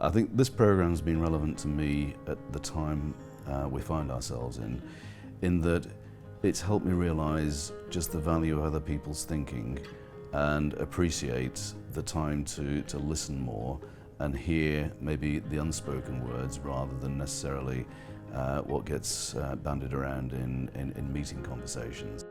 I think this program's been relevant to me at the time we find ourselves in that it's helped me realise just the value of other people's thinking and appreciate the time to listen more and hear maybe the unspoken words rather than necessarily what gets bandied around in meeting conversations.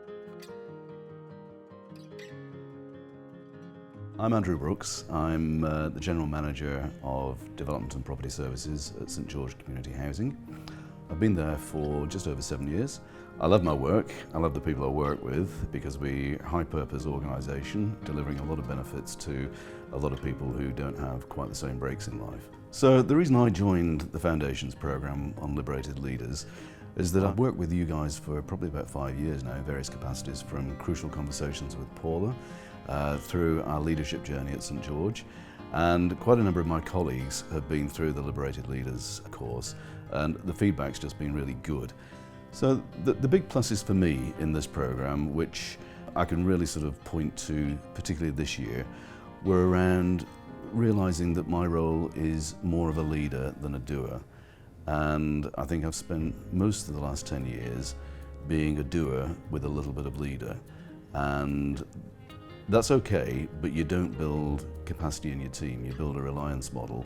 I'm Andrew Brooks. I'm the General Manager of Development and Property Services at St George Community Housing. I've been there for just over 7 years. I love my work, I love the people I work with because we're a high-purpose organisation delivering a lot of benefits to a lot of people who don't have quite the same breaks in life. So the reason I joined the Foundation's programme on Liberated Leaders is that I've worked with you guys for probably about 5 years now in various capacities, from crucial conversations with Paula through our leadership journey at St George, and quite a number of my colleagues have been through the Liberated Leaders course, and the feedback's just been really good. So the big pluses for me in this programme, which I can really sort of point to particularly this year, were around realising that my role is more of a leader than a doer. And I think I've spent most of the last 10 years being a doer with a little bit of leader. And that's okay, but you don't build capacity in your team, you build a reliance model.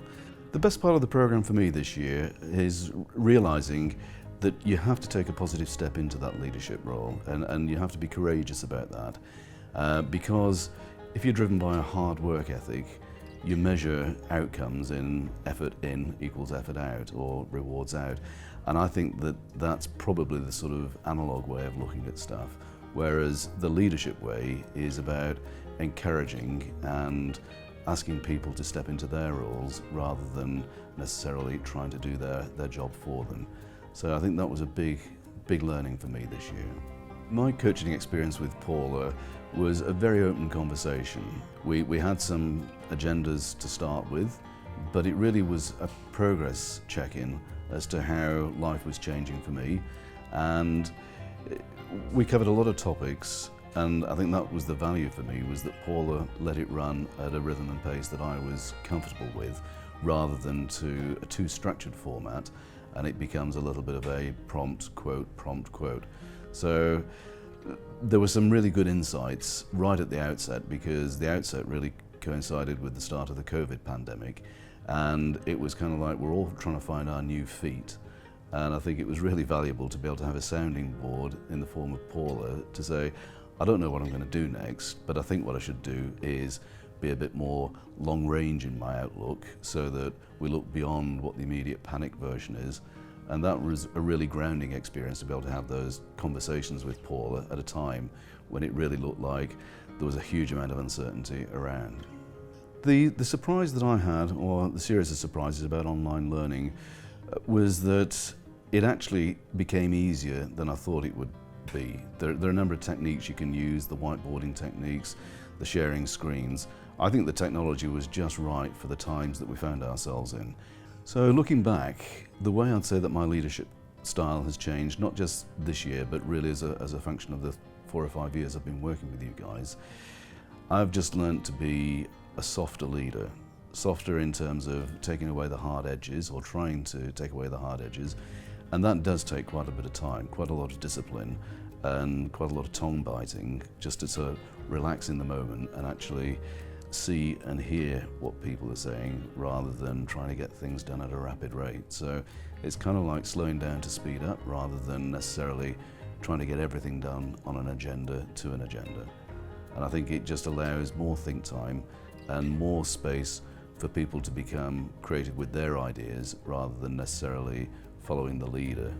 The best part of the programme for me this year is realising that you have to take a positive step into that leadership role, and you have to be courageous about that. Because if you're driven by a hard work ethic, you measure outcomes in effort in equals effort out, or rewards out. And I think that that's probably the sort of analogue way of looking at stuff. Whereas the leadership way is about encouraging and asking people to step into their roles rather than necessarily trying to do their job for them. So I think that was a big learning for me this year. My coaching experience with Paula was a very open conversation. We had some agendas to start with, but it really was a progress check-in as to how life was changing for me. And we covered a lot of topics, and I think that was the value for me, was that Paula let it run at a rhythm and pace that I was comfortable with, rather than to a too structured format, and it becomes a little bit of a prompt quote. So there were some really good insights right at the outset, because the outset really coincided with the start of the COVID pandemic, and it was kind of like we're all trying to find our new feet. And I think it was really valuable to be able to have a sounding board in the form of Paula to say, I don't know what I'm going to do next, but I think what I should do is be a bit more long range in my outlook so that we look beyond what the immediate panic version is. And that was a really grounding experience to be able to have those conversations with Paula at a time when it really looked like there was a huge amount of uncertainty around. The surprise that I had, or the series of surprises about online learning, was that it actually became easier than I thought it would be. There are a number of techniques you can use, the whiteboarding techniques, the sharing screens. I think the technology was just right for the times that we found ourselves in. So looking back, the way I'd say that my leadership style has changed, not just this year, but really as a function of the 4 or 5 years I've been working with you guys, I've just learned to be a softer leader. Softer in terms of taking away the hard edges, or trying to take away the hard edges. And that does take quite a bit of time, quite a lot of discipline, and quite a lot of tongue biting, just to sort of relax in the moment and actually see and hear what people are saying rather than trying to get things done at a rapid rate. So it's kind of like slowing down to speed up rather than necessarily trying to get everything done on an agenda to an agenda. And I think it just allows more think time and more space for people to become creative with their ideas rather than necessarily following the leader.